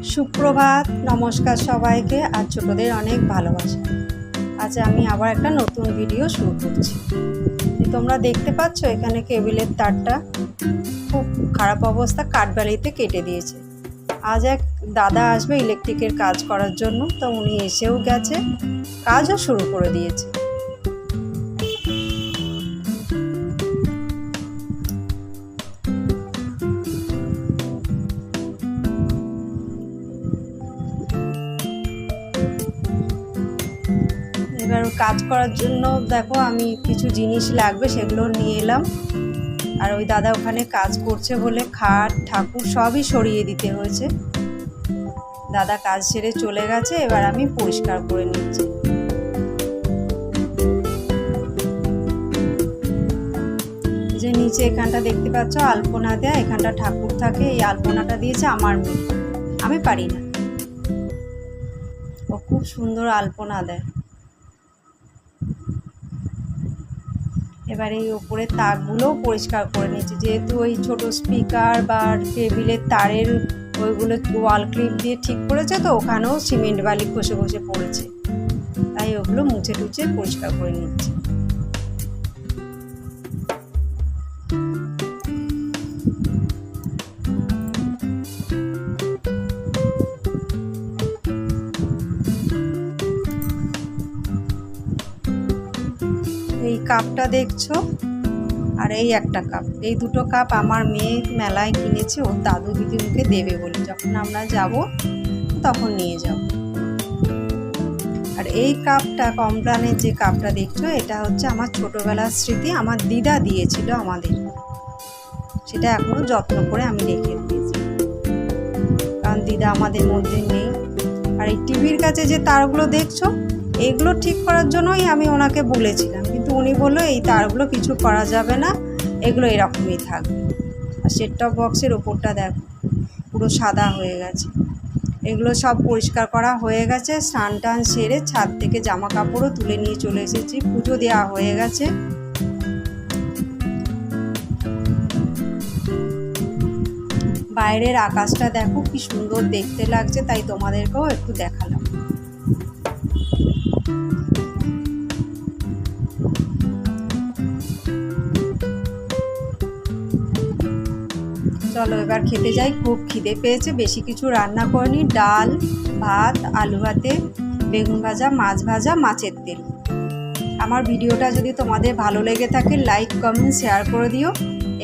সুপ্রভাত, নমস্কার সবাইকে। আর ছোটদের অনেক ভালোবাসা। আজ আমি আবার একটা নতুন ভিডিও শুরু করছি। তোমরা দেখতে পাচ্ছ এখানে কেবিলের তারটা খুব খারাপ অবস্থা, কাঠবালিতে কেটে দিয়েছে। আজ এক দাদা আসবে ইলেকট্রিকের কাজ করার জন্য, তো উনি এসেও গেছে, কাজও শুরু করে দিয়েছে। এবার কাজ করার জন্য দেখো আমি কিছু জিনিস লাগবে সেগুলো নিয়ে এলাম। আর ওই দাদা ওখানে কাজ করছে বলে খাট ঠাকুর সবই সরিয়ে দিতে হয়েছে। দাদা কাজ সেরে চলে গেছে, এবার আমি পরিষ্কার করে নিচ্ছি। যে নিচে এখানটা দেখতে পাচ্ছ আলপনা দেয়া, এখানটা ঠাকুর থাকে। এই আলপনাটা দিয়েছে আমার মেয়ে, আমি পারি না। ও খুব সুন্দর আলপনা দেয়। এবার এই ওপরের তাকগুলোও পরিষ্কার করে নিচ্ছি, যেহেতু ওই ছোট স্পিকার বা টেবিলের তারের ওইগুলো ওয়াল ক্লিপ দিয়ে ঠিক করেছে, তো ওখানেও সিমেন্ট বালি খসে খসে পড়েছে, তাই ওগুলো মুছে টুছে পরিষ্কার করে নিচ্ছি। এই কাপটা দেখছো, আর এই একটা কাপ, এই দুটো কাপ আমার মেয়ে মেলায় কিনেছে, ওর দাদু দিদিকে দেবে বলে। যখন আমরা যাব তখন নিয়ে যাব। আর এই কাপটা কমপ্লানের যে কাপটা দেখছো, এটা হচ্ছে আমার ছোটবেলার স্মৃতি, আমার দিদা দিয়েছিল আমাদের। সেটা এখনো যত্ন করে আমি রেখে দিয়েছি, কারণ দিদা আমাদের মধ্যে নেই। আর এই টিভির কাছে যে তারগুলো দেখছো, এগুলো ঠিক করার জন্যই আমি ওনাকে বলেছিলাম, কিন্তু উনি বললো এই তারগুলো কিছু করা যাবে না, এগুলো এরকমই থাকবে। আর সেট টপ বক্সের ওপরটা দেখো পুরো সাদা হয়ে গেছে। এগুলো সব পরিষ্কার করা হয়ে গেছে। স্নান টান সেরে ছাদ থেকে জামা কাপড়ও তুলে নিয়ে চলে এসেছি, পুজো দেওয়া হয়ে গেছে। বাইরের আকাশটা দেখো কি সুন্দর দেখতে লাগছে, তাই তোমাদেরকেও একটু দেখালাম। চলো এবার খেতে যাই, খুব খিদে পেয়েছে। বেশি কিছু রান্না করিনি, ডাল ভাত, আলু ভাতে, বেগুন ভাজা, মাছ ভাজা, মাছের তেল। আমার ভিডিওটা যদি তোমাদের ভালো লেগে থাকে লাইক কমেন্ট শেয়ার করে দিও।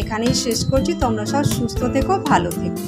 এখানেই শেষ করছি। তোমরা সব সুস্থ থেকো, ভালো থেকো।